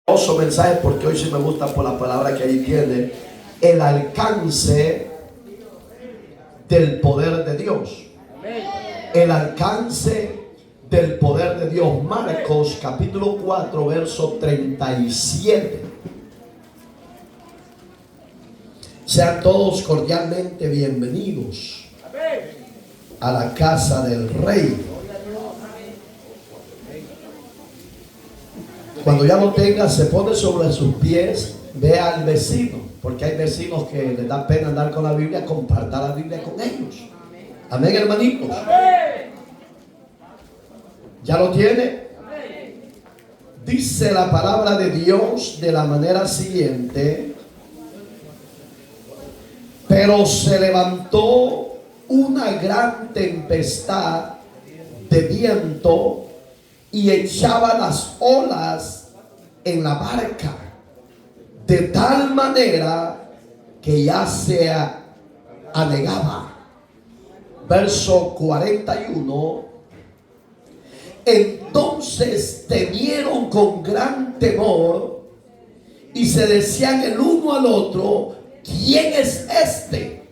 Mensaje, porque hoy sí me gusta por la palabra que ahí tiene, el alcance del poder de Dios. El alcance del poder de Dios. Marcos capítulo 4 verso 37. Sean todos cordialmente bienvenidos a la casa del Rey. Cuando ya lo tenga, se pone sobre sus pies, ve al vecino, porque hay vecinos que les da pena andar con la Biblia, comparta la Biblia con ellos. Amén, hermanitos. ¿Ya lo tiene? Dice la palabra de Dios de la manera siguiente: pero se levantó una gran tempestad de viento y echaba las olas en la barca, de tal manera que ya se anegaba. Verso 41. Entonces temieron con gran temor y se decían el uno al otro: ¿quién es este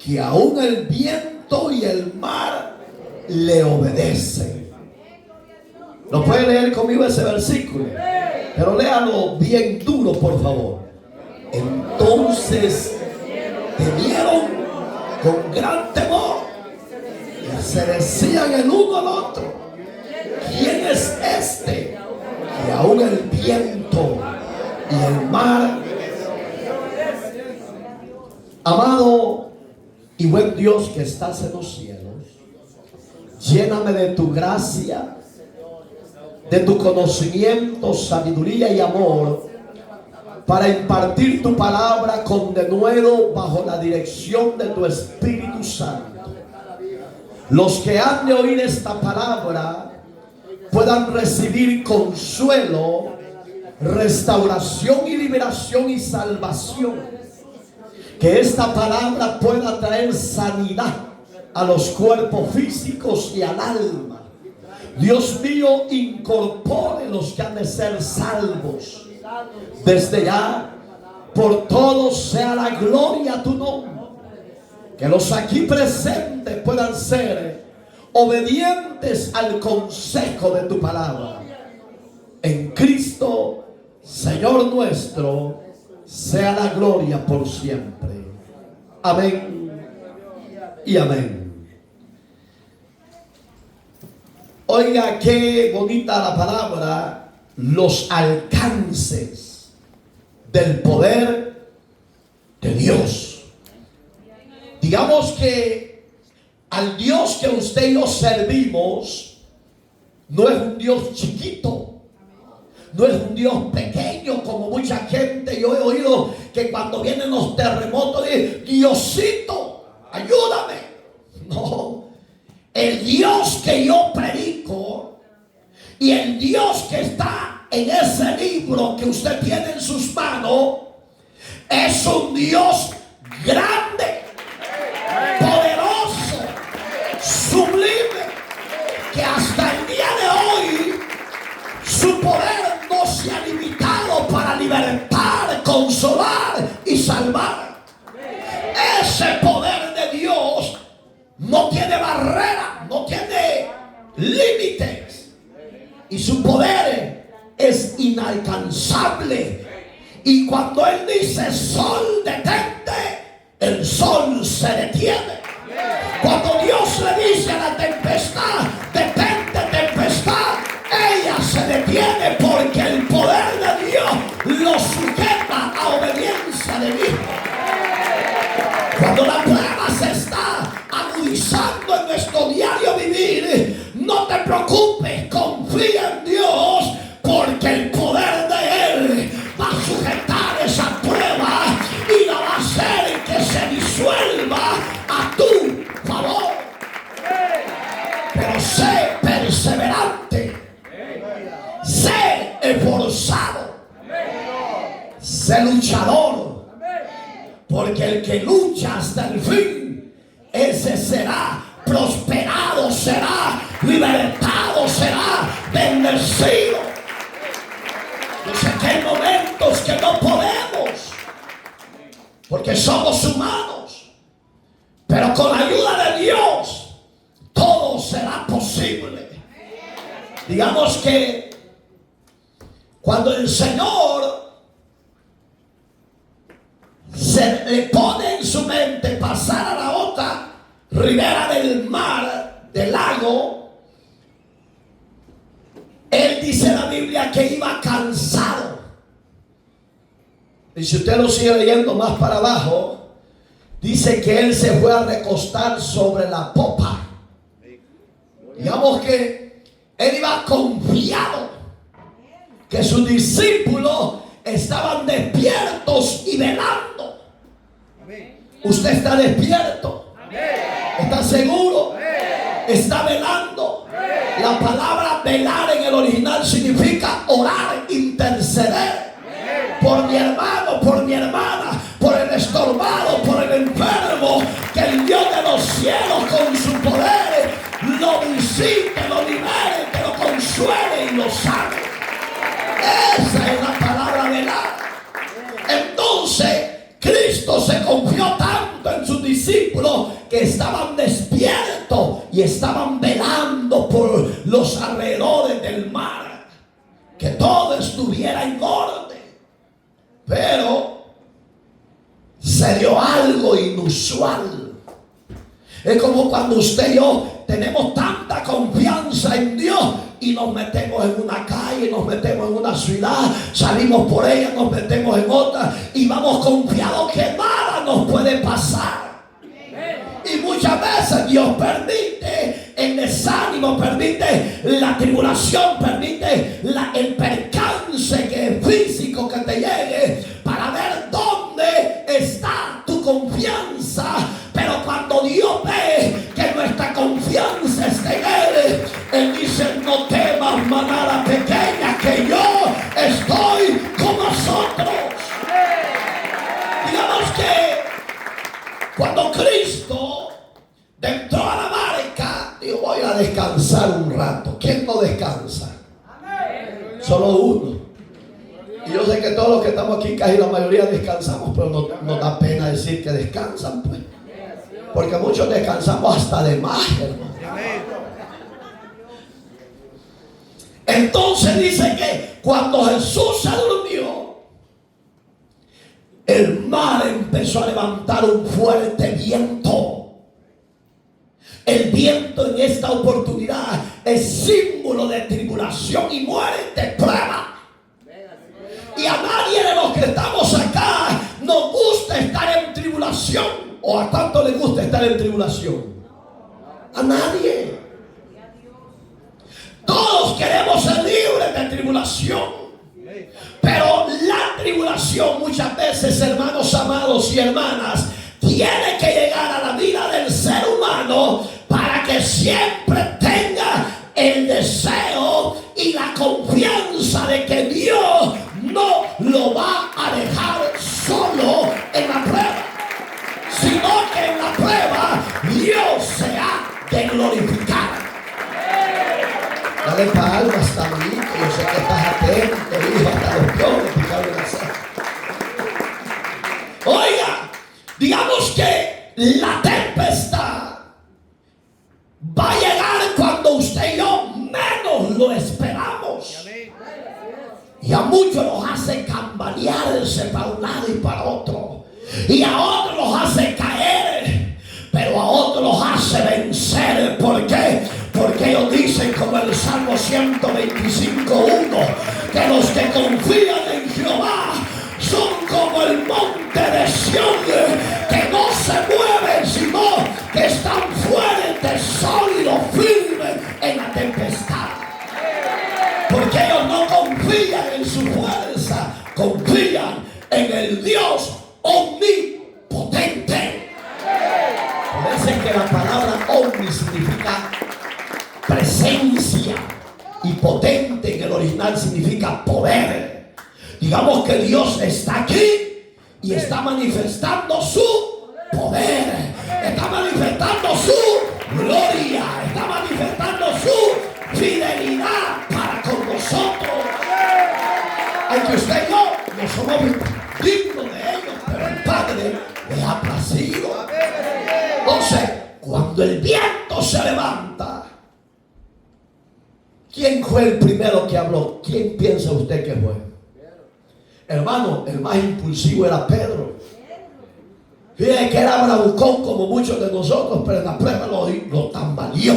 que aún el viento y el mar le obedecen? ¿No puede leer conmigo ese versículo? Pero léalo bien duro, por favor. Entonces temieron con gran temor y se decían el uno al otro: ¿quién es este que aún el viento y el mar? Amado y buen Dios que estás en los cielos, lléname de tu gracia, de tu conocimiento, sabiduría y amor, para impartir tu palabra con denuedo bajo la dirección de tu Espíritu Santo. Los que han de oír esta palabra puedan recibir consuelo, restauración y liberación y salvación. Que esta palabra pueda traer sanidad a los cuerpos físicos y al alma. Dios mío, incorpore los que han de ser salvos. Desde ya, por todos sea la gloria a tu nombre. Que los aquí presentes puedan ser obedientes al consejo de tu palabra. En Cristo, Señor nuestro, sea la gloria por siempre. Amén y amén. Oiga, qué bonita la palabra, los alcances del poder de Dios. Digamos que al Dios que usted y yo servimos no es un Dios chiquito, no es un Dios pequeño como mucha gente. Yo he oído que cuando vienen los terremotos dicen: Diosito, ayúdame. No, el Dios que yo predico y el Dios que está en ese libro que usted tiene en sus manos es un Dios grande, poderoso, sublime, que hasta el día de hoy su poder no se ha limitado para libertar, consolar y salvar. Ese poder de Dios no tiene barrera, no tiene límites, y su poder es inalcanzable. Y cuando Él dice: sol, detente, el sol se detiene. Cuando Dios le dice a la tempestad: detente, tempestad, ella se detiene, porque el poder de Dios lo sujeta a obediencia de mí. Cuando la prueba se está agudizando en nuestro diario vivir, no te preocupes, confía en Dios, porque el poder de Él va a sujetar esa prueba y la va a hacer que se disuelva a tu favor. Pero sé perseverante, sé esforzado, sé luchador, porque el que lucha hasta el fin, ese será prosperado, será libertado, será bendecido. Dice que no porque somos humanos. Pero con la ayuda de Dios, todo será posible. Digamos que cuando el Señor se le pone en su mente pasar a la otra ribera del mar, del lago, Él dice en la Biblia que iba cansado. Y si usted lo sigue leyendo más para abajo, dice que Él se fue a recostar sobre la popa. Digamos que Él iba confiado que sus discípulos estaban despiertos y velando. Usted está despierto, está seguro, está velando. La palabra velar en el original significa orar, interceder por mi hermano, por mi hermana, por el estorbado, por el enfermo. Que el Dios de los cielos con su poder lo visite, lo libere, que lo consuele y lo sane. Esa es la palabra velar. Entonces Cristo se confió tanto en sus discípulos que estaban despiertos y estaban velando por los alrededores del mar, que todo estuviera en orden. Pero se dio algo inusual. Es como cuando usted y yo tenemos tanta confianza en Dios y nos metemos en una calle, nos metemos en una ciudad, salimos por ella, nos metemos en otra y vamos confiados que nada nos puede pasar. Y muchas veces Dios permite el desánimo, permite la tribulación, permite el percance que físico que te llegue para ver dónde está tu confianza. Pero cuando Dios ve que nuestra confianza está en Él, Él dice: no temas, manada pequeña, que yo estoy con nosotros. Digamos que cuando Cristo entró a la barca, dijo: voy a descansar un rato. ¿Quién no descansa? Solo uno. Y yo sé que todos los que estamos aquí, casi la mayoría descansamos, pero nos da pena decir que descansan, pues. Porque muchos descansamos hasta de más, hermano. Entonces dice que cuando Jesús se durmió, el mar empezó a levantar un fuerte viento. El viento en esta oportunidad es símbolo de tribulación y muerte, prueba. Y a nadie de los que estamos acá nos gusta estar en tribulación. ¿O a tanto le gusta estar en tribulación? A nadie. Todos queremos ser libres de tribulación. Pero la tribulación muchas veces, hermanos amados y hermanas, tiene que llegar a la vida del ser humano para que siempre tenga el deseo y la confianza de que Dios no lo va a dejar solo en la prueba, sino que en la prueba Dios se ha de glorificar. Dale palmas también, que yo sé que estás atento, hijo, hasta los piones picaron la ceja. Oiga, digamos que la tempestad va a llegar cuando usted y yo menos lo esperamos. Y a muchos los hace cambalearse para un lado y para otro. Y a otros los hace caer, pero a otros los hace vencer. ¿Por qué? Porque ellos dicen, como el Salmo 125:1, que los que confían en Jehová son como el monte de Sión, que no se mueven, sino que están fuertes, sólidos, firmes en la tempestad. Porque ellos no confían en su fuerza, confían en el Dios omnipotente. Parece que la palabra omni significa presencia y potente en el original significa poder. Digamos que Dios está aquí y está manifestando su poder, está manifestando su gloria, está manifestando su fidelidad para con nosotros. Aunque usted y yo no somos dignos de ellos, pero el Padre le ha placido. Entonces, cuando el viento se levanta, ¿quién fue el primero que habló? ¿Quién piensa usted que fue? Hermano, el más impulsivo era Pedro. Fíjate que era bravucón como muchos de nosotros, pero en la prueba lo tambaleó.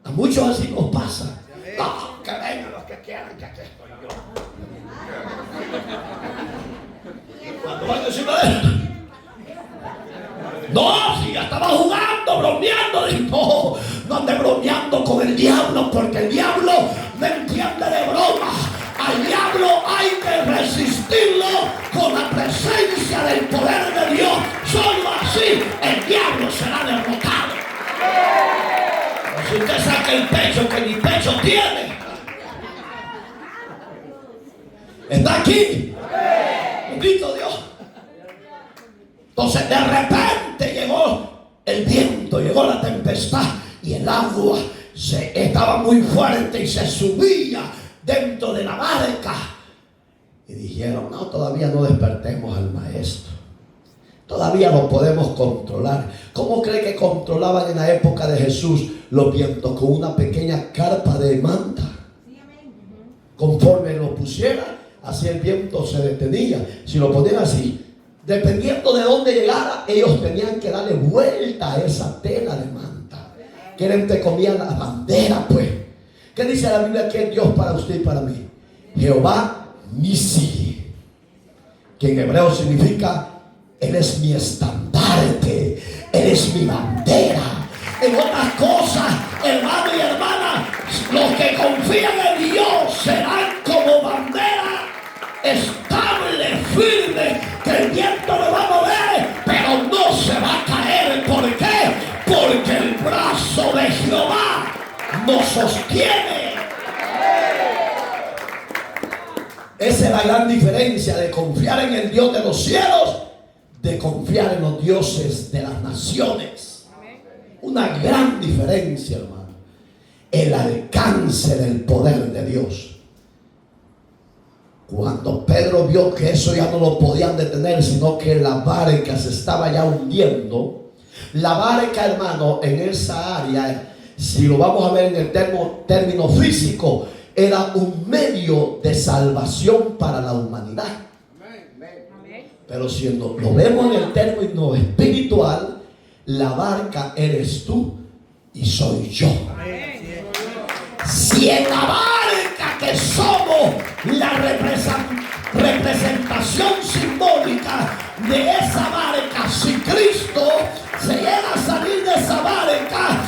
A muchos así nos pasa. No, que vengan los que quieran, que aquí estoy yo. Y cuando van a decirme no, si ya estaba jugando, bromeando, dijo, no ande bromeando con el diablo, porque el diablo no entiende de broma. Al diablo hay que resistirlo con la presencia del poder de Dios. Solo así el diablo será derrotado. Si usted saca el pecho que ni pecho tiene, está aquí. Bendito Dios. Entonces de repente llegó el viento, llegó la tempestad y el agua estaba muy fuerte y se subía dentro de la barca. Y dijeron, no, todavía no despertemos al maestro. Todavía lo podemos controlar. ¿Cómo cree que controlaban en la época de Jesús los vientos? Con una pequeña carpa de manta. Conforme lo pusiera, así el viento se detenía. Si lo ponían así, dependiendo de dónde llegara, ellos tenían que darle vuelta a esa tela de manta, que era entre comillas la bandera, pues. ¿Qué dice la Biblia que es Dios para usted y para mí? Jehová Nisi, que en hebreo significa Él es mi estandarte, Él es mi bandera. En otras cosas, hermano y hermana, los que confían en Dios serán como bandera estable, firme, que el viento lo va a mover, pero no se va a caer. ¿Por qué? Porque el brazo de Jehová nos sostiene. Esa es la gran diferencia de confiar en el Dios de los cielos, de confiar en los dioses de las naciones. Una gran diferencia, hermano. El alcance del poder de Dios. Cuando Pedro vio que eso ya no lo podían detener, sino que la barca se estaba ya hundiendo. La barca, hermano, en esa área, si lo vamos a ver en el término físico, era un medio de salvación para la humanidad. Pero si lo vemos en el término espiritual, la barca eres tú y soy yo. Si en la barca que somos la representación simbólica de esa barca, si Cristo se llega a salir de esa barca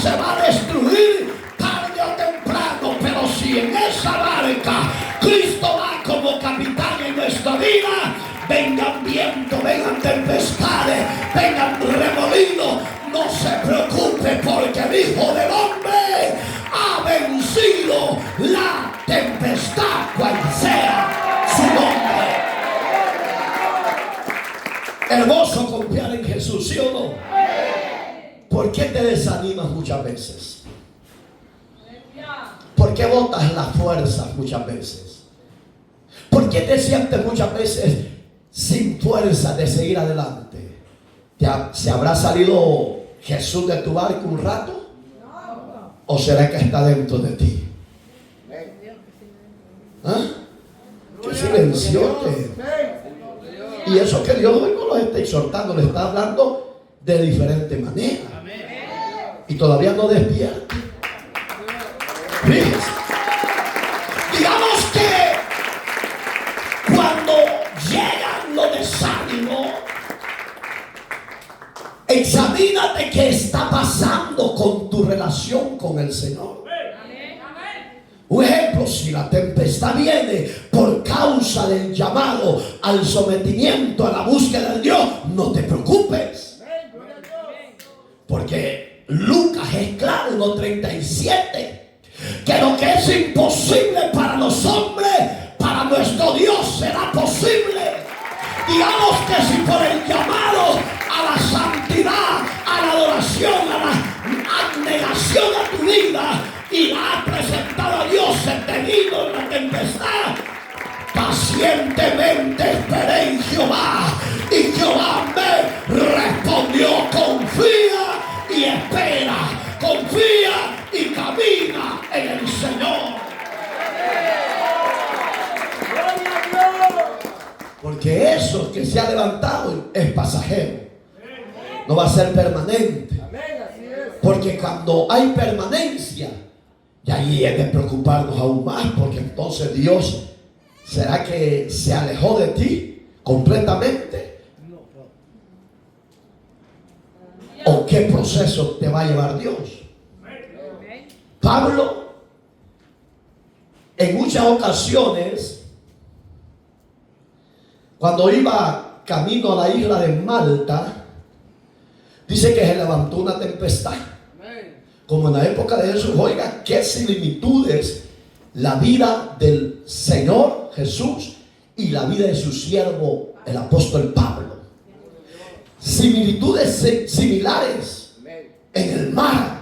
se va a destruir tarde o temprano. Pero si en esa barca Cristo va como capitán en nuestra vida, vengan viento, vengan tempestades, vengan remolinos, no se preocupe, porque el Hijo del Hombre ha vencido la tempestad, cual sea su nombre. Hermoso confiar en Jesús, ¿sí o no? ¿Por qué te desanimas muchas veces? ¿Por qué botas las fuerzas muchas veces? ¿Por qué te sientes muchas veces sin fuerza de seguir adelante? ¿Se habrá salido Jesús de tu barco un rato? ¿O será que está dentro de ti? ¿Ah? ¡Qué silenciote! Y eso que Dios hoy no los está exhortando, le está hablando de diferente manera. Y todavía no despierta. Fíjense. Digamos que cuando llegan los desánimos, examínate qué está pasando con tu relación con el Señor. Un ejemplo, si la tempestad viene por causa del llamado al sometimiento, a la búsqueda de Dios, no te preocupes. Porque Lucas es claro, 1:37, que lo que es imposible para los hombres, para nuestro Dios será posible. Digamos que si por el llamado a la santidad, a la adoración, a la abnegación a tu vida, y la has presentado a Dios detenido en la tempestad, pacientemente esperé en Jehová, Y Jehová me respondió, confía y espera, confía y camina en el Señor. Porque eso que se ha levantado es pasajero, no va a ser permanente. Porque cuando hay permanencia, y ahí es de preocuparnos aún más, porque entonces Dios, ¿será que se alejó de ti completamente? ¿O qué proceso te va a llevar Dios? Pablo, en muchas ocasiones, cuando iba camino a la isla de Malta, dice que se levantó una tempestad. Como en la época de Jesús. Oiga, qué similitudes la vida del Señor Jesús y la vida de su siervo, el apóstol Pablo. Similitudes similares en el mar.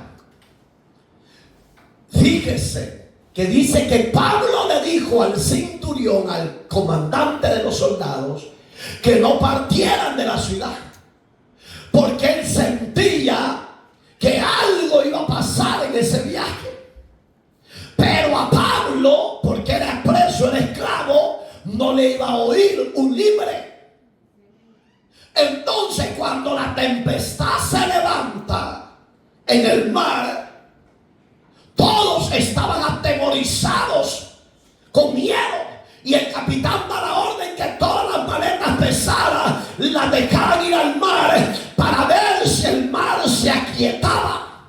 Fíjese que dice que Pablo le dijo al centurión, al comandante de los soldados, que no partieran de la ciudad, porque él sentía que algo iba a pasar en ese viaje. Pero a Pablo, porque era preso, era esclavo, no le iba a oír un libre. Entonces, cuando la tempestad se levanta en el mar, todos estaban atemorizados, con miedo. Y el capitán da la orden que todas las maletas pesadas las dejaran ir al mar para ver si el mar se aquietaba.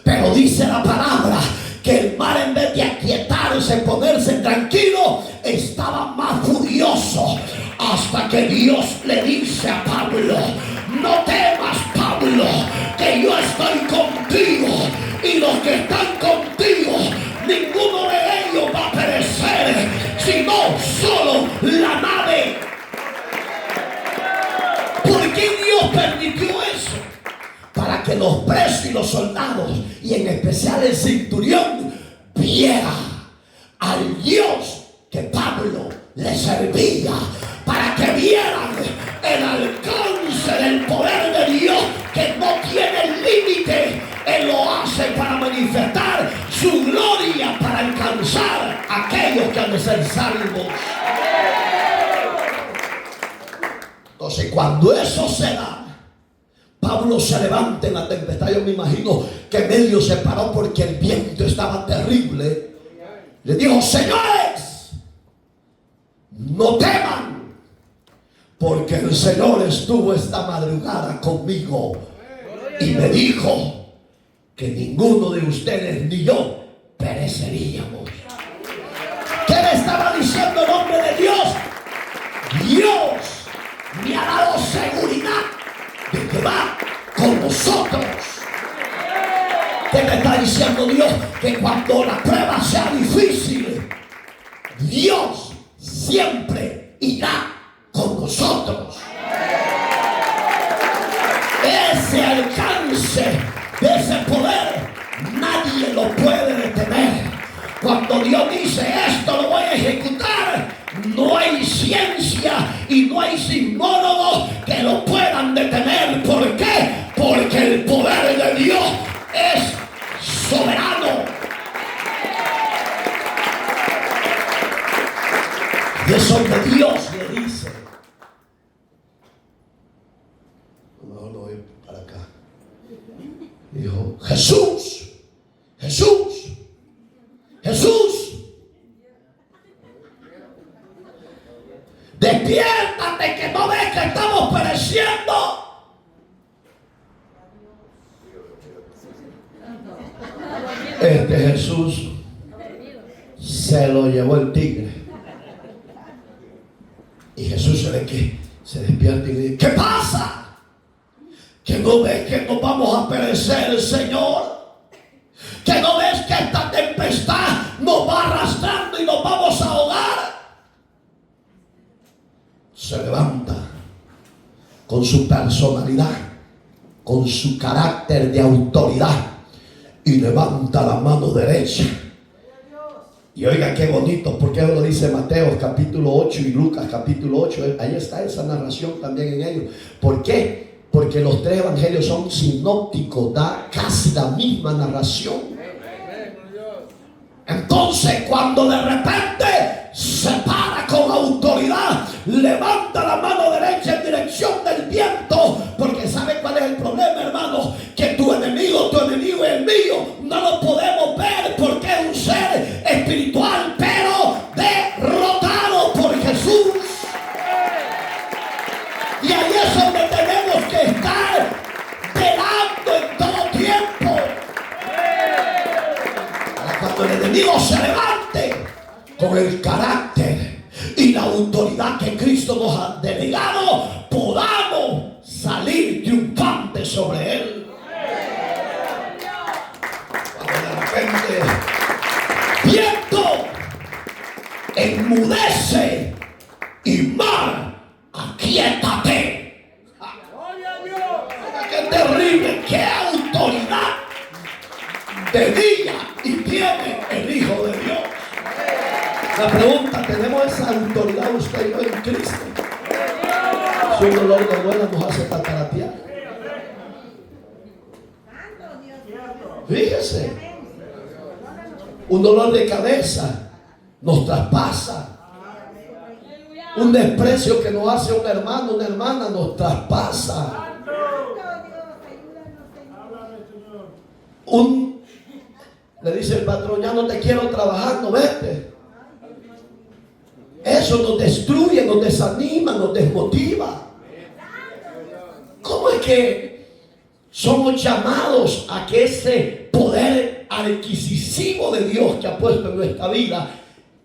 Pero dice la palabra que el mar, en vez de aquietarse, ponerse tranquilo, estaba más furioso, hasta que Dios le dice a Pablo: no temas, Pablo, que yo estoy contigo, y los que están contigo, ninguno de ellos va a perecer, sino solo la nave. ¿Por qué Dios permitió eso? Para que los presos y los soldados, y en especial el centurión, viera al Dios que Pablo le servía, para que vieran el alcance del poder de Dios, que no tiene límite. Él lo hace para manifestar su gloria, para alcanzar a aquellos que han de ser salvos. Entonces, cuando eso se da, Pablo se levanta en la tempestad. Yo me imagino que medio se paró porque el viento estaba terrible. Le dijo: señores, no teman, porque el Señor estuvo esta madrugada conmigo y me dijo que ninguno de ustedes ni yo pereceríamos. ¿Qué le estaba diciendo el hombre de Dios? Dios me ha dado seguridad de que va con nosotros. ¿Qué me está diciendo Dios? Que cuando la prueba sea difícil, Dios siempre irá con nosotros. Ese alcance de ese poder nadie lo puede detener. Cuando Dios dice: esto lo voy a ejecutar, no hay ciencia y no hay sismólogos que lo puedan detener. ¿Por qué? Porque el poder de Dios es soberano. Y eso que Dios le dice. No voy para acá. Dijo: Jesús, Jesús, Jesús, despiértate, que no ves que estamos pereciendo. Este Jesús se lo llevó el tigre. Y Jesús se ve que se despierta y le dice: ¿qué pasa? ¿Que no ves que nos vamos a perecer, Señor? ¿Que no ves que esta tempestad nos va arrastrando y nos vamos a ahogar? Se levanta con su personalidad, con su carácter de autoridad, y levanta la mano derecha Y oiga qué bonito, porque lo dice Mateo capítulo 8 y Lucas capítulo 8. Ahí está esa narración también en ellos. ¿Por qué? Porque los tres evangelios son sinópticos, da casi la misma narración. Entonces, cuando de repente se para con autoridad, levanta la mano derecha en dirección del viento, porque ¿sabe cuál es el problema, hermano? Que tu enemigo y el mío no lo podemos ver porque es un ser espiritual, pero derrotado por Jesús. Y ahí es donde tenemos que estar velando en todo tiempo. Cuando el enemigo se levante con el carácter y la autoridad que Cristo nos ha delegado, podamos salir triunfantes sobre él. Cuando de repente viento enmudece y mar, aquíétate. ¡Qué terrible! ¡Qué autoridad tenía y tiene el Hijo de Dios! La pregunta: ¿tenemos esa autoridad usted y yo en Cristo? Si un dolor de muela nos hace pataratear, fíjese, un dolor de cabeza nos traspasa, un desprecio que nos hace un hermano, una hermana, nos traspasa, le dice el patrón: ya no te quiero trabajar, no vete. Eso nos destruye, nos desanima, nos desmotiva. ¿Cómo es que somos llamados a que ese poder adquisitivo de Dios que ha puesto en nuestra vida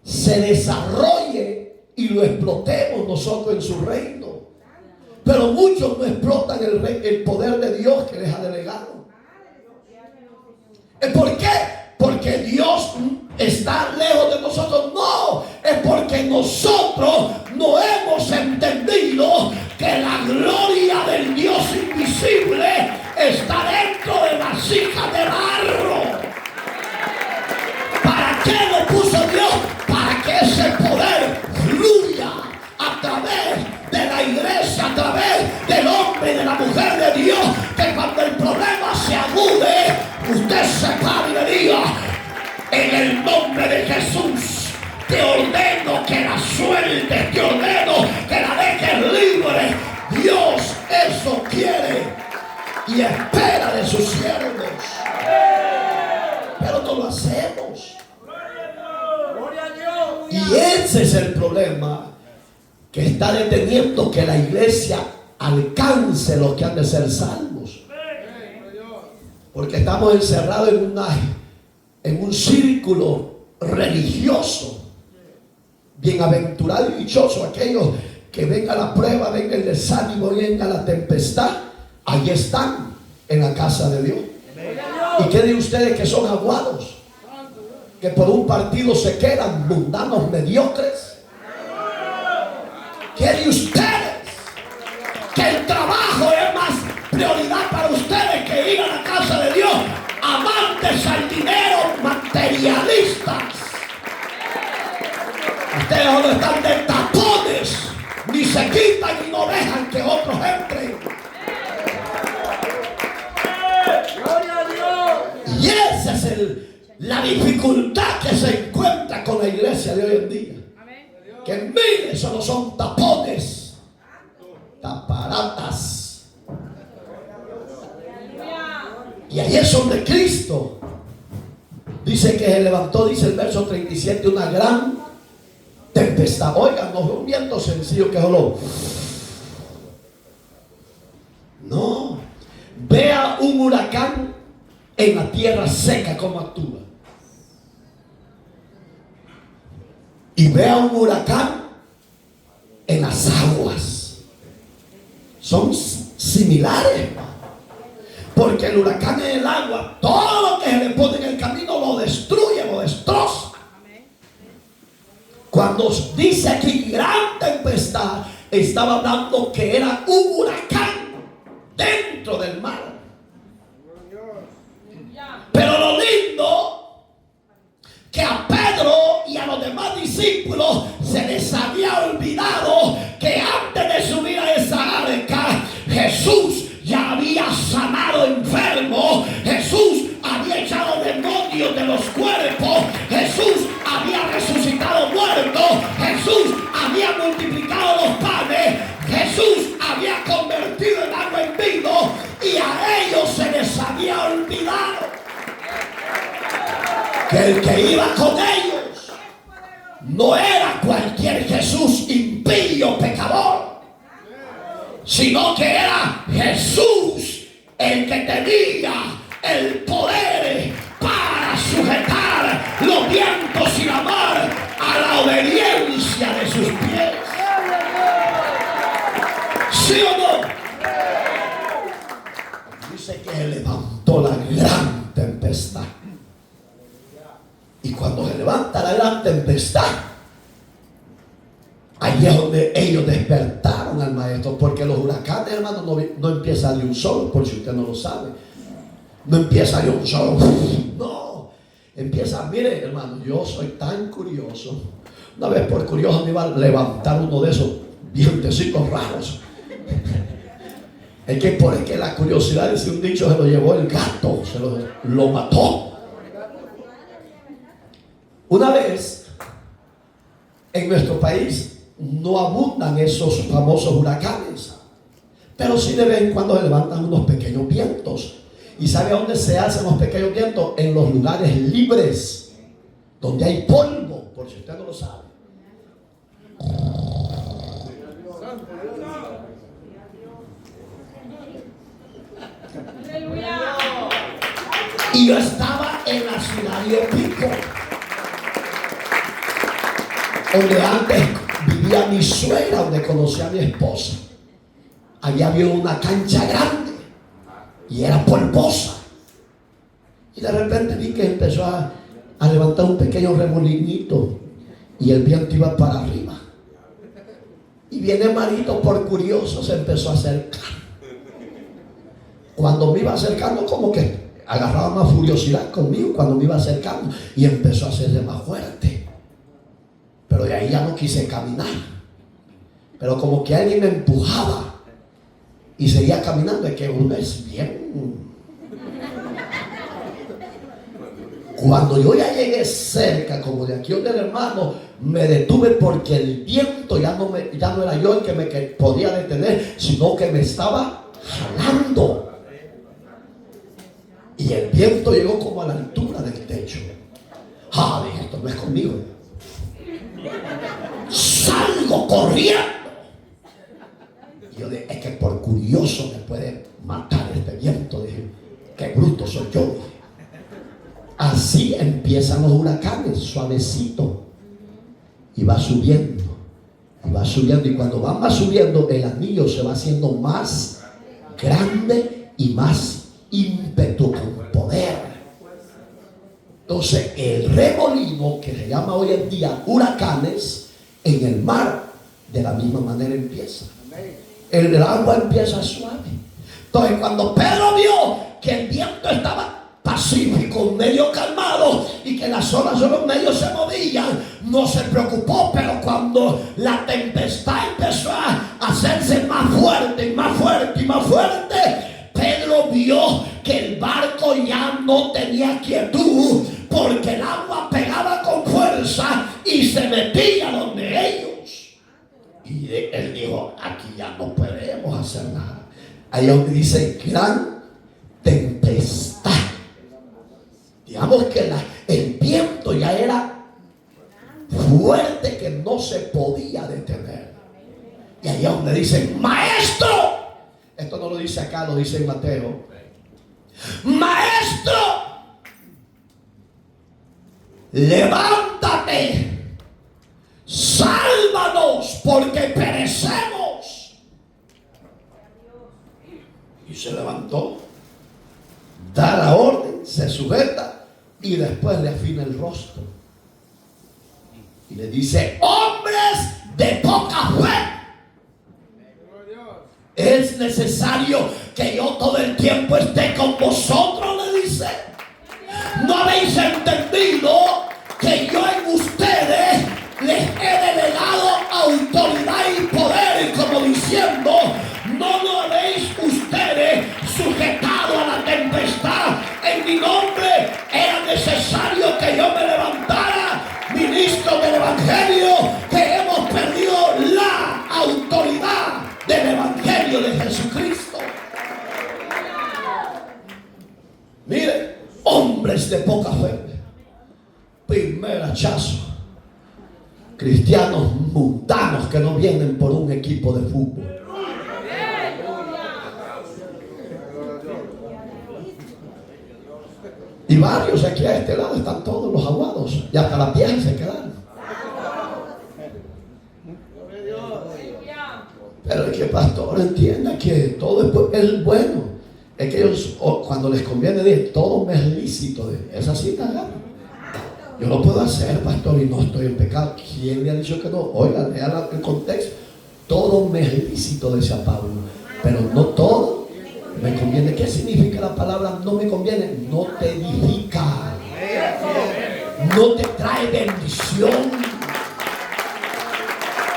se desarrolle y lo explotemos nosotros en su reino? Pero muchos no explotan el poder de Dios que les ha delegado. ¿Por qué? Porque Dios está lejos de nosotros. No, es porque nosotros no hemos entendido que la gloria del Dios invisible está dentro de vasijas de barro. ¿Para qué lo puso Dios? Para que ese poder fluya a través de la iglesia, a través del hombre y de la mujer de Dios, que cuando el problema se agude, usted se pare y le diga: en el nombre de Jesús te ordeno que la sueltes, te ordeno que la dejes libre. Dios eso quiere y espera de sus siervos, pero no lo hacemos. Y ese es el problema que está deteniendo que la iglesia alcance los que han de ser salvos. Porque estamos encerrados en un círculo religioso. Bienaventurado y dichoso aquellos que venga la prueba, venga el desánimo, venga la tempestad, ahí están en la casa de Dios. ¿Y qué de ustedes que son aguados, que por un partido se quedan mundanos mediocres? ¿Qué de ustedes que el trabajo es más prioridad para ustedes que ir a la casa de Dios? Amantes al dinero, materialistas. Ustedes no están de tapones, ni se quitan y no dejan que otros entren. ¡Gloria a Dios! Y esa es la dificultad que se encuentra con la iglesia de hoy en día. Que mire, eso no son tapones, taparatas. Y ahí es donde Cristo dice que se levantó, dice el verso 37, una gran tempestad. Oigan, no es un viento sencillo que solo. No, vea un huracán en la tierra seca cómo actúa. Y vea un huracán en las aguas. Son similares, porque el huracán en el agua, todo lo que se le pone en el camino lo destruye, lo destroza. Cuando dice aquí gran tempestad, estaba hablando que era un huracán dentro del mar. Pero lo lindo, que a Pedro se les había olvidado que antes de subir a esa arca, Jesús ya había sanado enfermos, Jesús había echado demonios de los cuerpos, Jesús había resucitado muertos, Jesús había multiplicado los panes, Jesús había convertido el agua en vino, y a ellos se les había olvidado que el que iba con ellos no era cualquier Jesús impío, pecador, sino que era Jesús el que tenía el poder para sujetar los vientos y la mar a la obediencia de sus pies. ¿Sí o no? Dice que levantó la gran tempestad. Y cuando se levanta la gran tempestad, ahí es donde ellos despertaron al maestro. Porque los huracanes, hermano, no empiezan de un solo, por si usted no lo sabe. No empieza de un solo. No. Empieza, mire, hermano, yo soy tan curioso. Una vez por curioso me iba a levantar uno de esos dientecitos raros. Es que la curiosidad, dice un dicho, se lo llevó el gato, lo mató. Una vez, en nuestro país, no abundan esos famosos huracanes, pero sí de vez en cuando se levantan unos pequeños vientos. ¿Y sabe dónde se hacen los pequeños vientos? En los lugares libres, donde hay polvo, por si usted no lo sabe. Y yo estaba en la ciudad de Pico, donde antes vivía mi suegra, donde conocí a mi esposa. Allá había una cancha grande y era polvosa. Y de repente vi que empezó a levantar un pequeño remolinito y el viento iba para arriba. Y viene Marito, por curioso, se empezó a acercar. Cuando me iba acercando, como que agarraba más furiosidad conmigo cuando me iba acercando, y empezó a hacerse más fuerte. Pero de ahí ya no quise caminar. Pero como que alguien me empujaba y seguía caminando. Es que uno es bien. Cuando yo ya llegué cerca, como de aquí donde el hermano, me detuve porque el viento ya no era yo el que me podía detener, sino que me estaba jalando. Y el viento llegó como a la altura del techo. Dije, esto no es conmigo. Salgo corriendo. Y yo dije, es que por curioso me puede matar este viento. Dije, qué bruto soy yo. Dije. Así empiezan los huracanes, suavecito. Y va subiendo. Y va subiendo. Y cuando va más subiendo, el anillo se va haciendo más grande y más ímpetu, con poder. Entonces el remolino, que se llama hoy en día huracanes, en el mar de la misma manera empieza. El agua empieza suave. Entonces cuando Pedro vio que el viento estaba pacífico, medio calmado, y que las olas de los medios se movían, no se preocupó. Pero cuando la tempestad empezó a hacerse más fuerte y más fuerte y más fuerte, Pedro vio que el barco ya no tenía quietud, porque el agua pegaba con fuerza y se metía donde ellos. Y él dijo, aquí ya no podemos hacer nada. Ahí donde dice gran tempestad. Digamos que el viento ya era fuerte, que no se podía detener. Y ahí donde dice, maestro. Esto no lo dice acá, lo dice en Mateo. Maestro, levántate, sálvanos, porque perecemos. Y se levantó, da la orden, se sujeta y después le afina el rostro. Y le dice, hombres de poca fe. Es necesario que yo todo el tiempo esté con vosotros, le dice. ¿No habéis entendido que yo en ustedes les he de cristianos mundanos que no vienen por un equipo de fútbol. Y varios aquí a este lado están todos los aguados y hasta las viejas se quedaron. Pero es que pastor entienda que todo es bueno. Es que ellos cuando les conviene decir todo me es lícito, esa cita agarra. Yo lo puedo hacer, pastor, y no estoy en pecado. ¿Quién le ha dicho que no? Oiga, lea el contexto. Todo me es lícito, decía Pablo, pero no todo me conviene. ¿Qué significa la palabra no me conviene? No te edifica, no te trae bendición.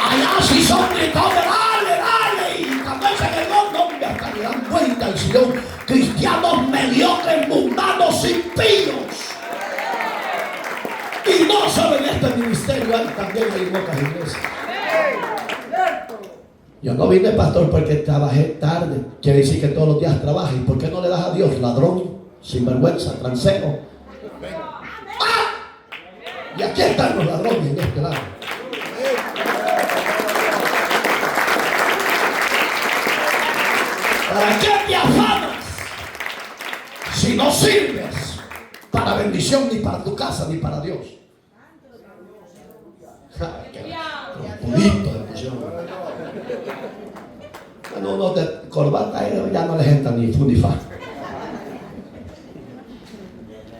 Allá sí son gritones, dale, y también se quedó, no me hasta le dan vuelta al sillón. Cristianos mediocres, mundanos, impíos. Y no solo en este ministerio, también hay en otras iglesias. Yo no vine, pastor, porque trabajé tarde. Quiere decir que todos los días trabaja. ¿Y por qué no le das a Dios? Ladrón, sinvergüenza, transero. ¡Ah! Y aquí están los ladrones en este lado. ¿Para qué te afanas si no sirves para bendición ni para tu casa ni para Dios? Pudito de bendición. Bueno, uno de corbata ya no les entra ni fu ni fa.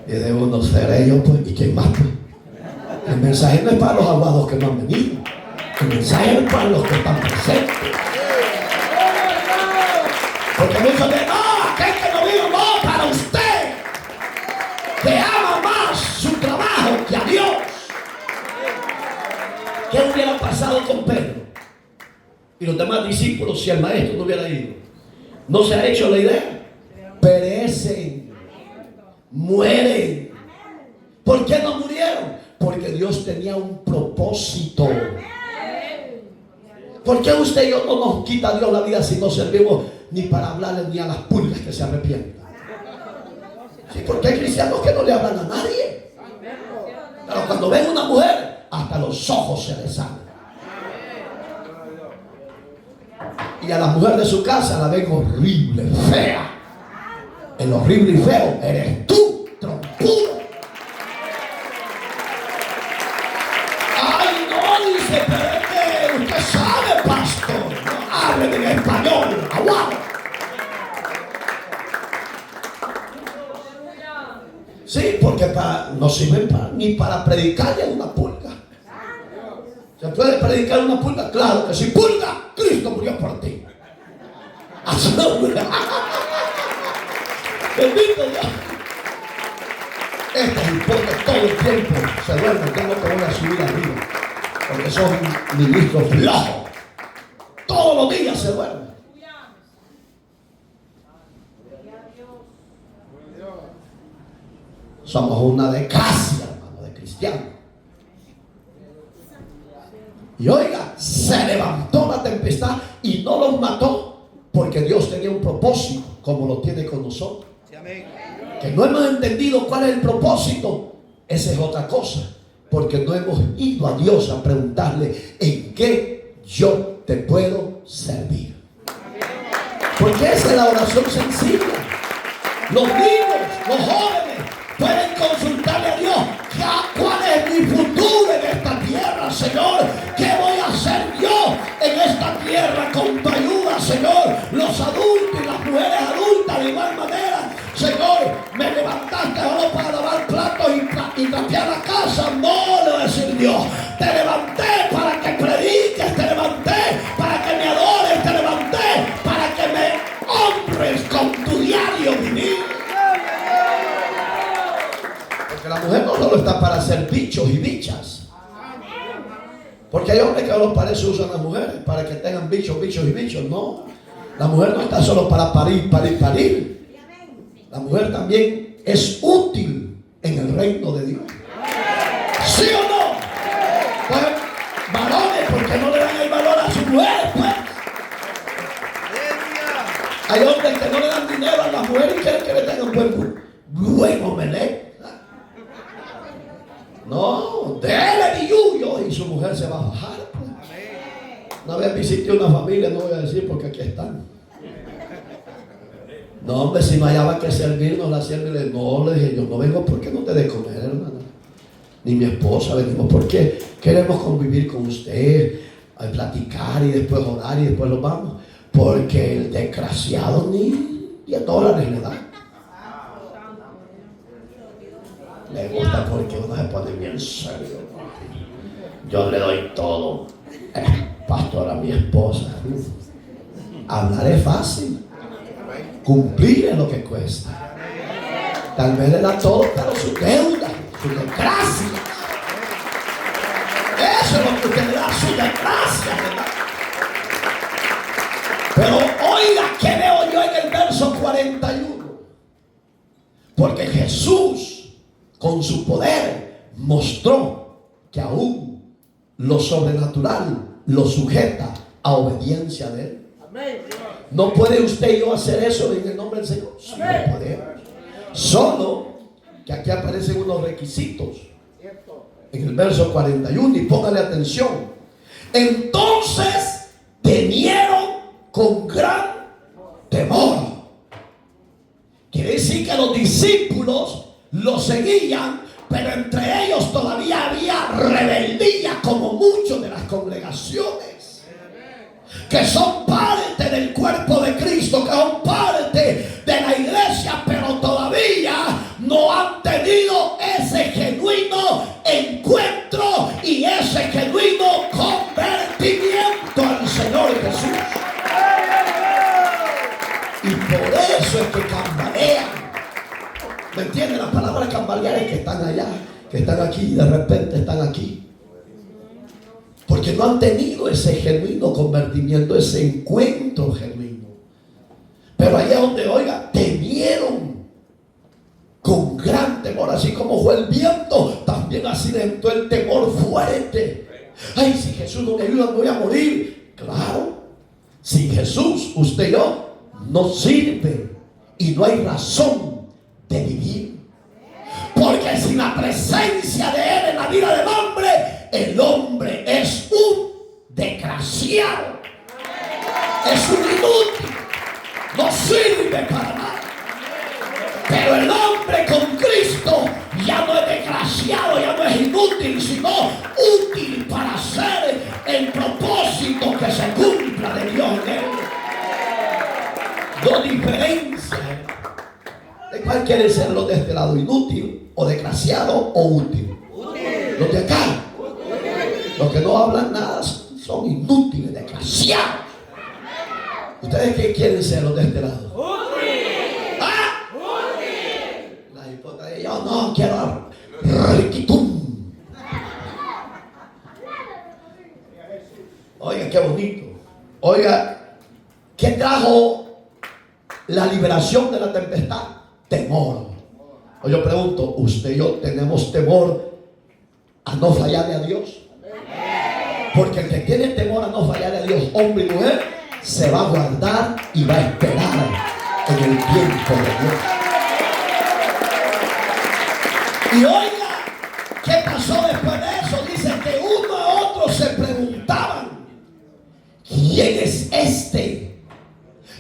Y de uno seré yo, pues, ¿y quién más? Pues? El mensaje no es para los aguados que no han venido. El mensaje es para los que están presentes. Porque muchos dicen, no, aquel que no vino, no, para usted, que ama más su trabajo que a Dios. ¿Qué hubiera pasado con Pedro y los demás discípulos si el maestro no hubiera ido? ¿No se ha hecho la idea? Perecen, mueren. ¿Por qué no murieron? Porque Dios tenía un propósito. ¿Por qué usted y yo no nos quita Dios la vida si no servimos ni para hablarle ni a las pulgas que se arrepientan? Sí, porque hay cristianos que no le hablan a nadie. Pero cuando ven una mujer, hasta los ojos se les salen. Y a la mujer de su casa la ven horrible, fea. El horrible y feo eres tú, trompudo. Ay, no, dice, pero es que usted sabe, pastor. No hablen en español, aguado. Sí, porque no sirven ni para predicarle a una pulga. ¿Se puede predicar una pulga? Claro que sí. Pulga, Cristo murió por ti. A su nombre. Bendito Dios. Estos hipócritas todo el tiempo se duermen. Tengo que voy a subir arriba, porque son ministros flojos. Todos los días se duermen. Somos una desgracia, hermano, de cristianos. Y oiga, se levantó la tempestad y no los mató, porque Dios tenía un propósito, como lo tiene con nosotros. Que no hemos entendido cuál es el propósito, esa es otra cosa, porque no hemos ido a Dios a preguntarle en qué yo te puedo servir. Porque esa es la oración sencilla. Los niños, los jóvenes pueden consultarle a Dios: ¿cuál es mi futuro en esta tierra, Señor? ¿Qué voy a hacer yo en esta tierra con tu ayuda, Señor? Los adultos y las mujeres adultas de igual manera. Señor, me levantaste solo para lavar platos y trapear la casa. No, le va a decir Dios. Te levanté para que prediques, te levanté para que me adores, te levanté para que me honres con tu diario vivir. Porque la mujer no solo está para hacer bichos y bichas. Porque hay hombres que a los pares usan las mujeres para que tengan bichos y bichos. No, la mujer no está solo para parir. La mujer también es útil en el reino de Dios. ¿Sí o no? Pues, varones, ¿por qué no le dan el valor a su mujer? Pues hay hombres que no le dan dinero a las mujeres y quieren que le tengan buen omelette. No, déle billuyo y su mujer se va a Una vez visité una familia, no voy a decir porque aquí están. No, hombre, si no hallaba que servirnos, la sierva le no, le dije, yo no vengo porque no te dé comer, hermana. Ni mi esposa, venimos porque queremos convivir con usted, a platicar y después orar y después nos vamos. Porque el desgraciado ni $10 le da. Le gusta porque uno se pone bien serio. Yo le doy todo. Pastor, a mi esposa. Hablar es fácil. Cumplir es lo que cuesta. Tal vez le da todo, pero su deuda, su desgracia. Eso es lo que usted le da, su desgracia, ¿verdad? Pero oiga, ¿qué veo yo en el verso 41? Porque Jesús, con su poder, mostró que aún lo sobrenatural lo sujeta a obediencia de Él. No puede usted y yo hacer eso en el nombre del Señor. Sí, no podemos. Solo que aquí aparecen unos requisitos en el verso 41 y póngale atención. Entonces temieron con gran temor. Quiere decir que los discípulos lo seguían, pero entre ellos todavía había rebeldía, como muchos de las congregaciones que son parte del cuerpo de Cristo, que son parte de la iglesia, pero todavía no han tenido ese genuino encuentro y ese genuino convertimiento al Señor Jesús. Y por eso es que cambalean. ¿Me entienden? La palabra cambalear es que están allá, que están aquí y de repente están aquí. Porque no han tenido ese genuino convertimiento, ese encuentro genuino. Pero allá donde, oiga, temieron con gran temor, así como fue el viento, también así entró el temor fuerte. Ay, si Jesús no me ayuda, voy a morir. Claro, sin Jesús, usted y yo, no sirve y no hay razón de vivir. Porque sin la presencia de Él en la vida del hombre, el hombre es un desgraciado, es un inútil, no sirve para nada. Pero el hombre con Cristo ya no es desgraciado, ya no es inútil, sino útil para hacer el propósito que se cumpla de Dios en él. No diferencia. ¿De cuál quieren ser los de este lado? ¿Inútil o desgraciado o útil? Los de acá, los que no hablan nada, son inútiles, desgraciados. ¿Ustedes qué quieren ser los de este lado? ¿Ah? La hipótesis, yo no quiero riquitum. Oiga, qué bonito. Oiga, ¿qué trajo la liberación de la tempestad? Temor. O yo pregunto, ¿usted y yo tenemos temor a no fallarle a Dios? Porque el que tiene temor a no fallarle a Dios, hombre y mujer, se va a guardar y va a esperar en el tiempo de Dios. Y oiga, ¿qué pasó después de eso? Dice que uno a otro se preguntaban, ¿quién es este?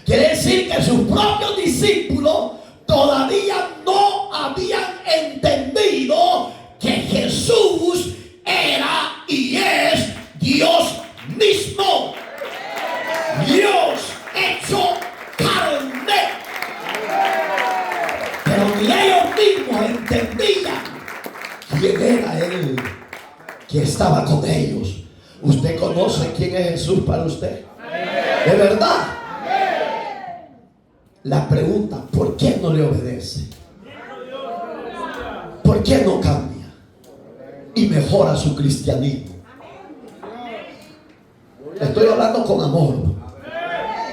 Quiere decir que sus propios discípulos todavía no habían entendido que Jesús era y es Dios mismo. Dios hecho carne. Pero ni ellos mismos entendían quién era Él que estaba con ellos. ¿Usted conoce quién es Jesús para usted? ¿De verdad? La pregunta, ¿por qué no le obedece? ¿Por qué no cambia y mejora su cristianismo? Estoy hablando con amor.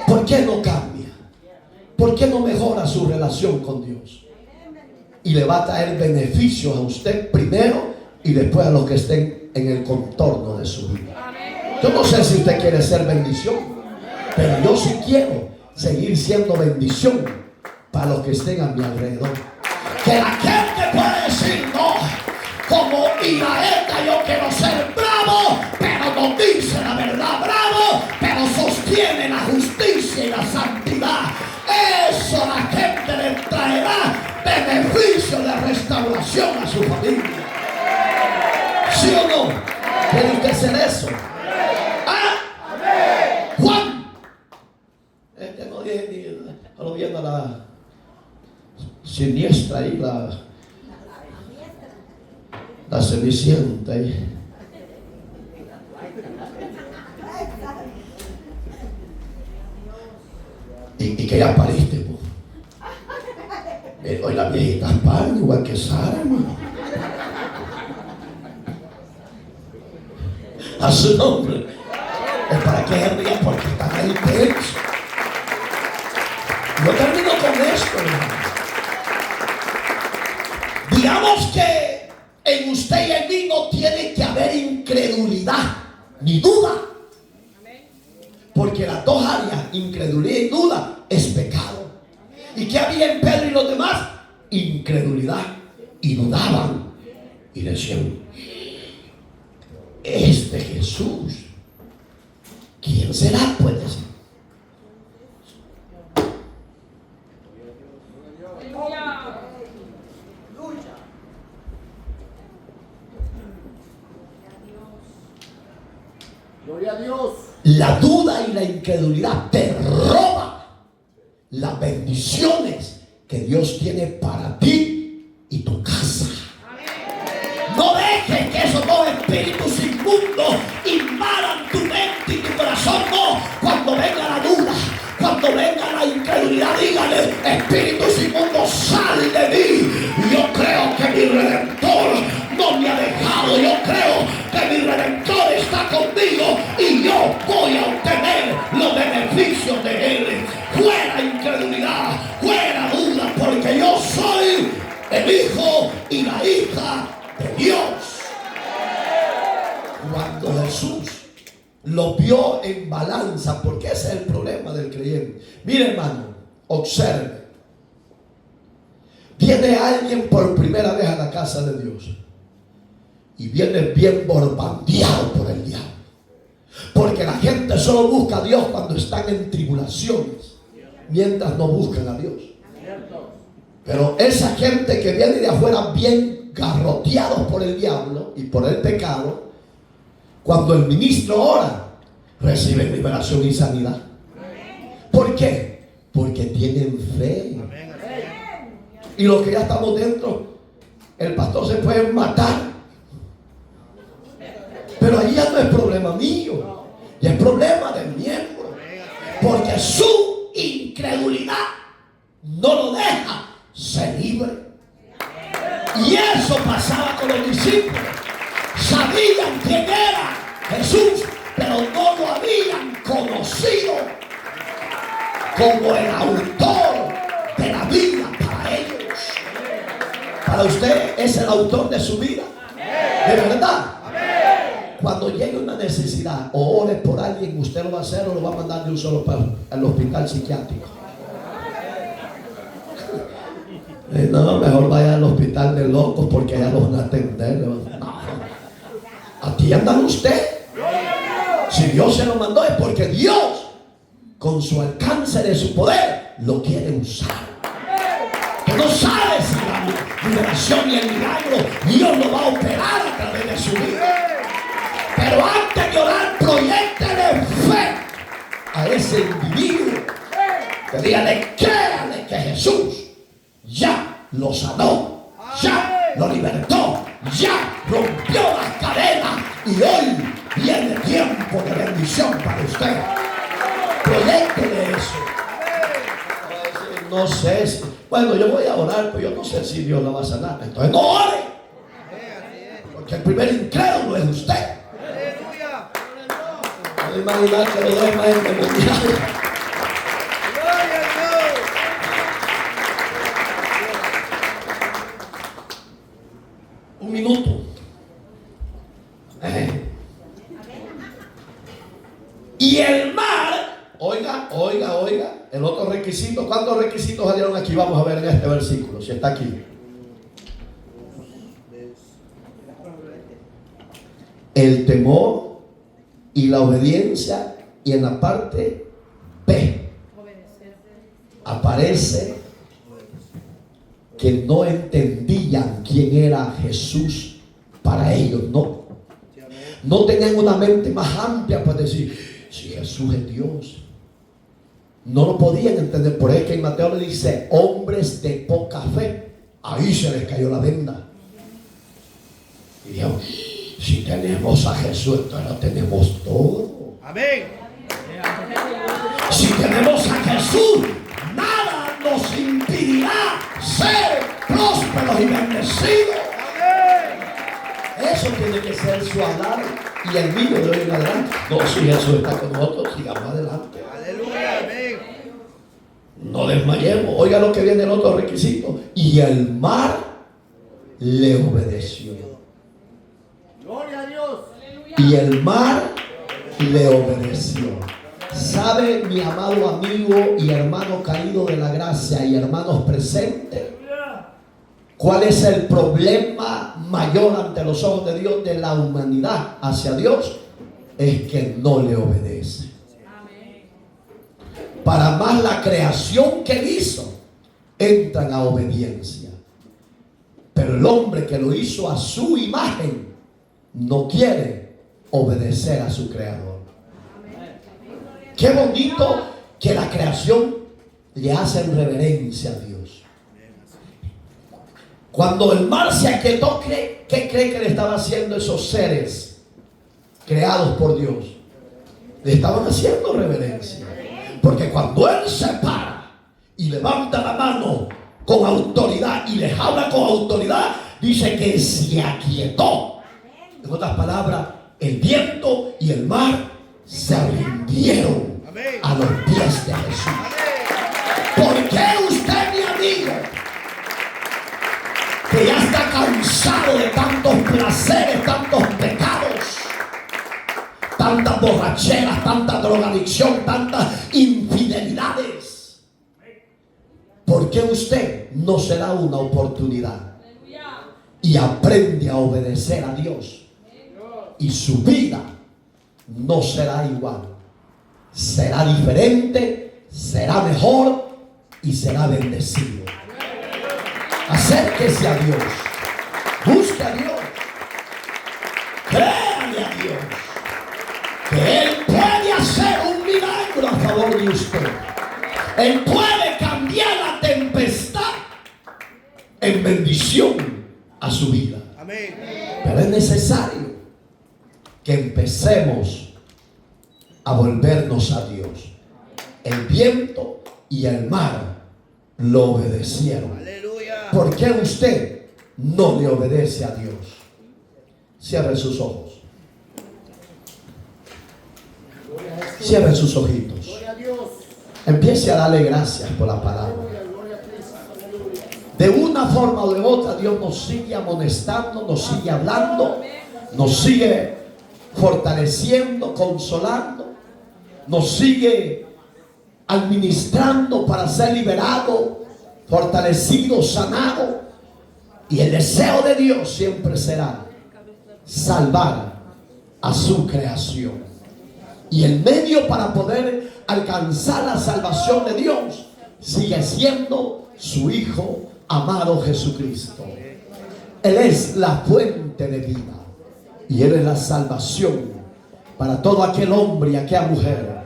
¿Por qué no cambia? ¿Por qué no mejora su relación con Dios? Y le va a traer beneficios a usted primero y después a los que estén en el contorno de su vida. Yo no sé si usted quiere ser bendición, pero yo sí quiero seguir siendo bendición para los que estén a mi alrededor. Que la gente pueda decir, no, como Israel, yo quiero ser bravo, pero no dice la verdad, bravo, tiene la justicia y la santidad, eso a la gente le traerá beneficio de restauración a su familia. ¿Sí o no? ¿Quiere usted hacer eso? ¿Ah? Juan. No dije ni, solo viendo la siniestra y la cenicienta ahí. Y que ya pariste, pues. Hoy las viejitas paran igual que Sara, hermano. A su nombre. Es para que ella ría porque están ahí tensos. Yo termino con esto, hermano. Digamos que en usted y en mí no tiene que haber incredulidad ni duda. Porque las dos áreas, incredulidad y duda, es pecado. ¿Y qué había en Pedro y los demás? Incredulidad. Y dudaban. Y decían, este Jesús, ¿quién será? Puede ser. Gloria a Dios. La duda y la incredulidad te roban las bendiciones que Dios tiene para ti y tu casa. No dejes que esos dos espíritus inmundos invadan tu mente y tu corazón. No, cuando venga la duda, cuando venga la incredulidad, dígale, espíritus inmundos, sal de mí. Yo creo que mi Redentor no me ha dejado. Yo creo que mi Redentor está conmigo y yo voy a obtener los beneficios de Él. Fuera incredulidad, fuera duda, porque yo soy el hijo y la hija de Dios. Cuando Jesús lo vio en balanza, porque ese es el problema del creyente. Mire, hermano, observe. Viene alguien por primera vez a la casa de Dios y viene bien bombardeado por el diablo, porque la gente solo busca a Dios cuando están en tribulaciones, mientras no buscan a Dios. Pero esa gente que viene de afuera bien garroteados por el diablo y por el pecado, cuando el ministro ora, reciben liberación y sanidad. ¿Por qué? Porque tienen fe. Y los que ya estamos dentro, el pastor se puede matar, pero ahí ya no es problema mío, ya es problema del miembro, porque su incredulidad no lo deja ser libre. Y eso pasaba con los discípulos. Sabían quién era Jesús, pero no lo habían conocido como el autor de la vida para ellos. Para usted es el autor de su vida. ¿De verdad? Cuando llegue una necesidad o ore por alguien, ¿usted lo va a hacer o lo va a mandar de un solo para el hospital psiquiátrico? No, mejor vaya al hospital de locos porque allá los van a atender. No. Atiendan usted. Si Dios se lo mandó es porque Dios, con su alcance de su poder, lo quiere usar. Que no sabe si la liberación y el milagro Dios lo va a operar a través de su vida. Pero antes de orar, proyéctele fe a ese individuo. Que dígale, créale que Jesús ya lo sanó, ya lo libertó, ya rompió las cadenas y hoy viene tiempo de bendición para usted. Proyéctele eso. No sé si, bueno, yo voy a orar, pero yo no sé si Dios la va a sanar. Entonces no ore, porque el primer incrédulo es usted. No imaginar que lo demás es mundial. Un minuto. Y el mar, oiga, el otro requisito. ¿Cuántos requisitos salieron aquí? Vamos a ver en este versículo, si está aquí. El temor y la obediencia, y en la parte B. Aparece que no entendían quién era Jesús para ellos. No tenían una mente más amplia para decir, si Jesús es Dios. No lo podían entender. Por eso que en Mateo le dice, hombres de poca fe. Ahí se les cayó la venda. Y dijeron, si tenemos a Jesús, entonces lo tenemos todo. Amén. Si tenemos a Jesús, nada nos impedirá ser prósperos y bendecidos. Amén. Eso tiene que ser su hablar y el mío de hoy en adelante. No, si Jesús está con nosotros, sigamos adelante. Aleluya. Amén. No desmayemos. Oiga lo que viene el otro requisito. Y el mar le obedeció. Gloria a Dios. Y el mar le obedeció. ¿Sabe, mi amado amigo y hermano caído de la gracia y hermanos presentes, cuál es el problema mayor ante los ojos de Dios de la humanidad hacia Dios? Es que no le obedece. Para más la creación que él hizo, entran a obediencia. Pero el hombre que lo hizo a su imagen no quiere obedecer a su creador. Qué bonito que la creación le hace reverencia a Dios. Cuando el mar se aquietó, ¿qué cree que le estaban haciendo esos seres creados por Dios? Le estaban haciendo reverencia. Porque cuando Él se para y levanta la mano con autoridad y les habla con autoridad, dice que se aquietó. En otras palabras, el viento y el mar se rindieron a los pies de Jesús. ¿Por qué usted, mi amigo, que ya está cansado de tantos placeres, tantos pecados, tantas borracheras, tanta drogadicción, tantas infidelidades, por qué usted no se da una oportunidad y aprende a obedecer a Dios? Y su vida no será igual, será diferente, será mejor y será bendecido. Acérquese a Dios, busque a Dios, créale a Dios, que Él puede hacer un milagro a favor de usted. Él puede cambiar la tempestad en bendición a su vida. Amén. Pero es necesario que empecemos a volvernos a Dios. El viento y el mar lo obedecieron. Aleluya. ¿Por qué usted no le obedece a Dios? Cierre sus ojos. Cierre sus ojitos. Gloria a Dios. Empiece a darle gracias por la palabra. De una forma o de otra, Dios nos sigue amonestando, nos sigue hablando, nos sigue fortaleciendo, consolando, nos sigue administrando para ser liberado, fortalecido, sanado. Y el deseo de Dios siempre será salvar a su creación. Y el medio para poder alcanzar la salvación de Dios sigue siendo su Hijo amado Jesucristo. Él es la fuente de vida y Él es la salvación para todo aquel hombre y aquella mujer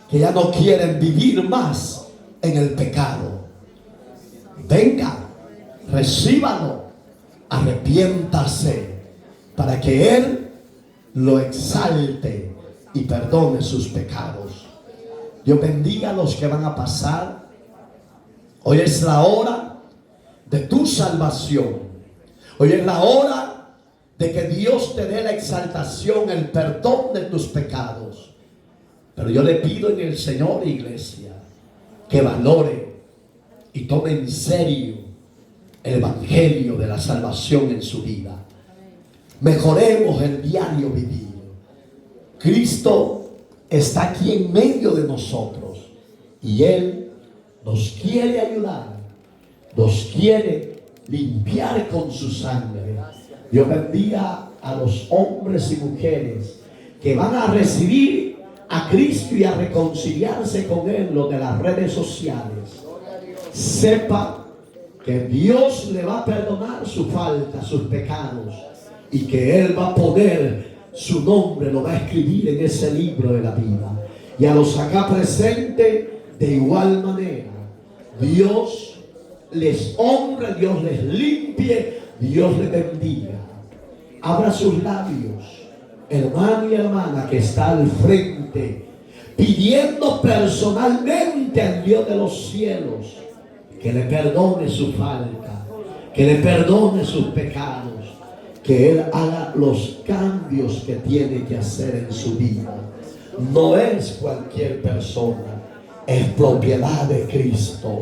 que ya no quieren vivir más en el pecado. Venga, recíbalo, arrepiéntase para que Él lo exalte y perdone sus pecados. Dios bendiga a los que van a pasar. Hoy es la hora de tu salvación. Hoy es la hora de que Dios te dé la exaltación, el perdón de tus pecados. Pero yo le pido en el Señor, iglesia, que valore y tome en serio el evangelio de la salvación en su vida. Mejoremos el diario vivir. Cristo está aquí en medio de nosotros y Él nos quiere ayudar, nos quiere limpiar con su sangre. Dios bendiga a los hombres y mujeres que van a recibir a Cristo y a reconciliarse con Él, lo de las redes sociales, sepa que Dios le va a perdonar su falta, sus pecados, y que Él va a poner su nombre, lo va a escribir en ese libro de la vida. Y a los acá presentes, de igual manera, Dios les honre, Dios les limpie, Dios les bendiga. Abra sus labios, hermano y hermana que está al frente, pidiendo personalmente al Dios de los cielos que le perdone su falta, que le perdone sus pecados, que Él haga los cambios que tiene que hacer en su vida. No es cualquier persona, es propiedad de Cristo.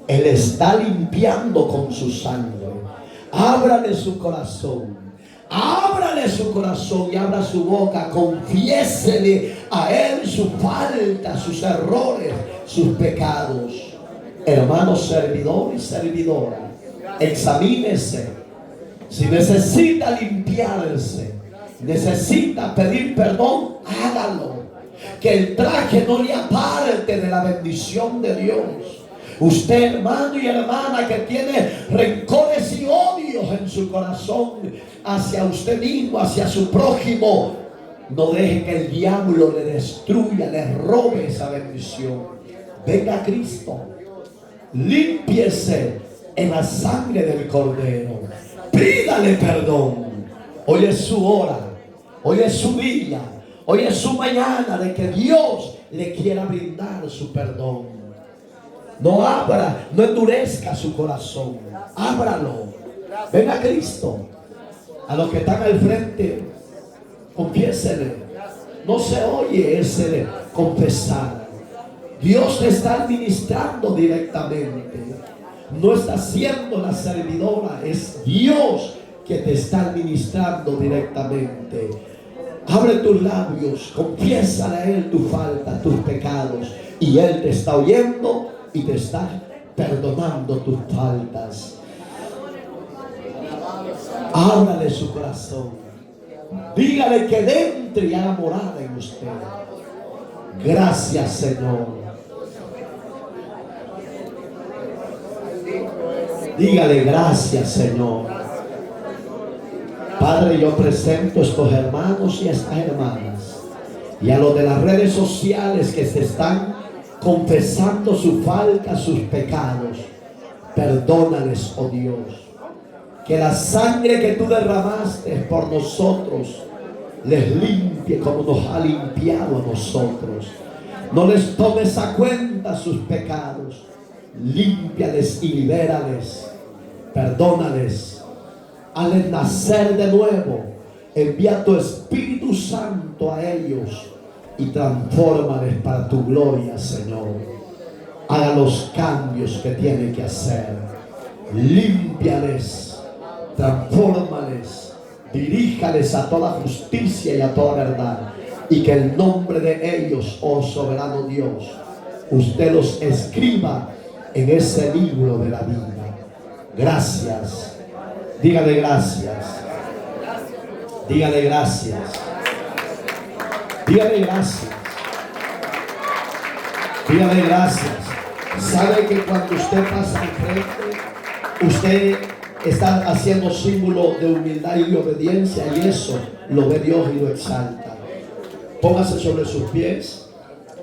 Él está limpiando con su sangre. Ábrale su corazón. Ábrale su corazón y abra su boca. Confiésele a Él su falta, sus errores, sus pecados. Hermano servidor y servidora, examínese. Si necesita limpiarse, necesita pedir perdón, hágalo. Que el traje no le aparte de la bendición de Dios. Usted, hermano y hermana, que tiene rencores y odios en su corazón hacia usted mismo, hacia su prójimo, no deje que el diablo le destruya, le robe esa bendición. Venga a Cristo, límpiese en la sangre del Cordero, pídale perdón. Hoy es su hora, hoy es su día, hoy es su mañana de que Dios le quiera brindar su perdón. No abra, no endurezca su corazón, ábralo. Venga a Cristo. A los que están al frente, confiésele. No se oye ese confesar. Dios te está administrando directamente. No está siendo la servidora, es Dios que te está administrando directamente. Abre tus labios, confiésale a Él tu falta, tus pecados, y Él te está oyendo y te está perdonando tus faltas. Ábrale su corazón. Dígale que entre y haga morada en usted. Gracias, Señor. Dígale gracias, Señor. Padre, yo presento a estos hermanos y a estas hermanas y a los de las redes sociales que se están confesando su falta, sus pecados. Perdónales, oh Dios. Que la sangre que tú derramaste por nosotros les limpie como nos ha limpiado a nosotros. No les tomes a cuenta sus pecados. Límpiales y libérales. Perdónales. Hazles nacer de nuevo. Envía tu Espíritu Santo a ellos y transfórmales para tu gloria, Señor. Haga los cambios que tiene que hacer. Límpiales, transfórmales, diríjales a toda justicia y a toda verdad, y que el nombre de ellos, oh soberano Dios, usted los escriba en ese libro de la vida. Gracias. Dígale gracias. Dígale gracias. Dígale gracias. Dígale gracias. Sabe que cuando usted pasa al frente, usted está haciendo símbolo de humildad y de obediencia, y eso lo ve Dios y lo exalta. Póngase sobre sus pies.